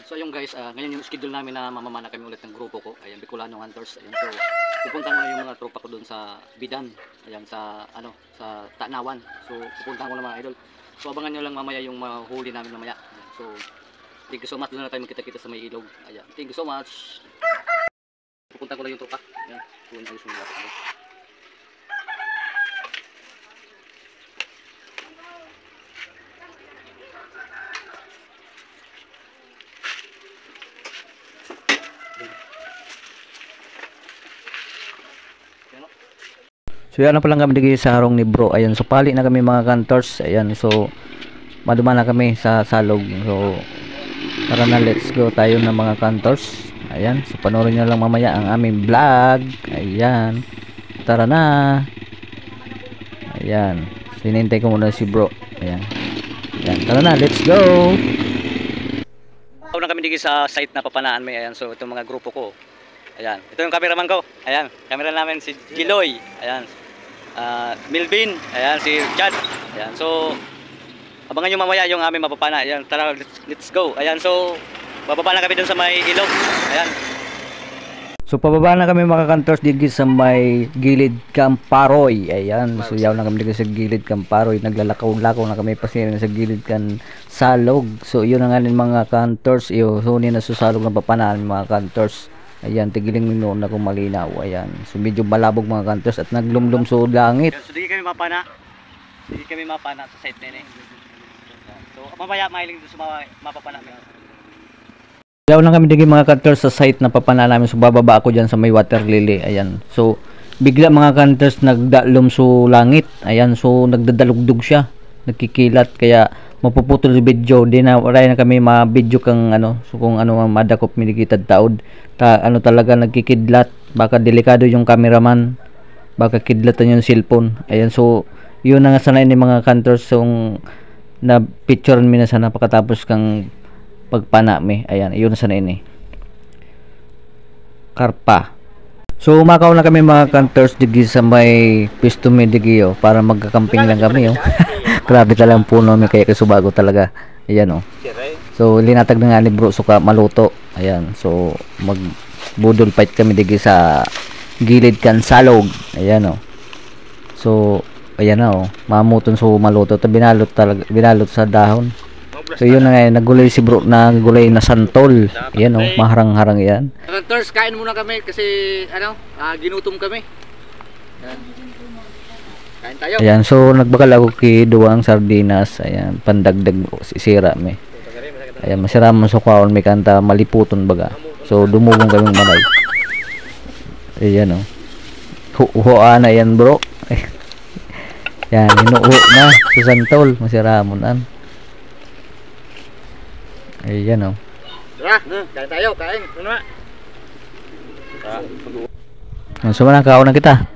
So ayun guys, ngayon yung schedule namin na mamamana kami ulit ng grupo ko. Ayan, Bicolano Hunters. Ayan, so pupunta muna yung mga tropa ko doon sa Bidan. Ayan, sa sa Tanawan. So pupunta ko na mga idol. So abangan nyo lang mamaya yung mahuli namin mamaya. Ayan, so thank you so much. Doon na tayo magkita-kita sa may ilog. Ayan, thank you so much. Pupunta ko lang yung tropa. Ayan, pupunta yung sumilat. So yan na pa lang kami digi sa harong ni bro. Ayan, so pali na kami mga hunters. Ayan, so maduma na kami sa salog. So tara na, let's go tayo ng mga hunters. Ayan, so panoorin nyo lang mamaya ang aming vlog. Ayan, tara na. Ayan, so hinintay ko muna si bro. Ayan, ayan, tara na, let's go. Na kami digi sa site na papanaan may. Ayan, so itong mga grupo ko. Ayan, ito yung cameraman ko. Ayan, camera namin si Giloy. Ayan, Milvin. Ayan, si Chad. Ayan, so abangan nyo mamaya yung aming mapapana. Ayan, tara, let's go. Ayan, so bababa na kami dun sa may ilog. Ayan. So pababa na kami mga hunters digi sa may gilid Kamparoy. Ayan, so yaw na kami digi sa gilid Kamparoy. Naglalakaw-lakaw na kami pasirin sa gilid kan salog. So yun na nga mga hunters. So ni nasusalog ng papanaan mga hunters. Ayan, tigiling noon na kung malinaw. Ayan, so medyo malabog mga hunters at naglumlum sa langit. So di kami mapana. Di kami mapana sa site nene. So mamaya mahiling doon sa mapapana. Yaw na kami digi mga hunters sa site na papana namin. So bababa ako dyan sa may water lily. Ayan, so bigla mga hunters nagdalum sa langit. Ayan, so nagdadalugdog siya, nagkikilat, kaya mapuputol yung video. Di na wala na kami ma-video kang so kung madakop minikitad taod. Talaga nagkikidlat, baka delikado yung cameraman, baka kidlatan yung cellphone. Ayan, so yun na nga sana ini mga hunters, na picturean mi na sana pagkatapos kang pagpana mi. Ayan, yun na sana ini karpa. So umakaw na kami mga hunters digi sa may pisto mi digi para magkakamping lang kami grabe talagang puno mi, kaya kasubago talaga. Ayan so linatag na nga ni bro suka maluto. Ayan, so mag budol fight kami digi sa gilid kan salog. Ayan so ayan na mamuton so maluto ta, binalot talaga, binalot sa dahon. So yun na nga, nagulay si bro, nagulay na santol. Ayan maharang-harang yan. Hunters, kain muna kami kasi ginutom kami. Ayan. Kain tayo. Ayan, so nagbakal ako kay duwang sardinas. Ayan, pandagdag sisira mi. Ayan, masira mo sa kaon may kanta maliputon baga. So dumugong kaming malay. Ayan huwaan na yan bro. Yan, hinuho na sa santol, masira mo nan. Ayan Tara, kain tayo, kain. Ano na? So manang kaon na kita.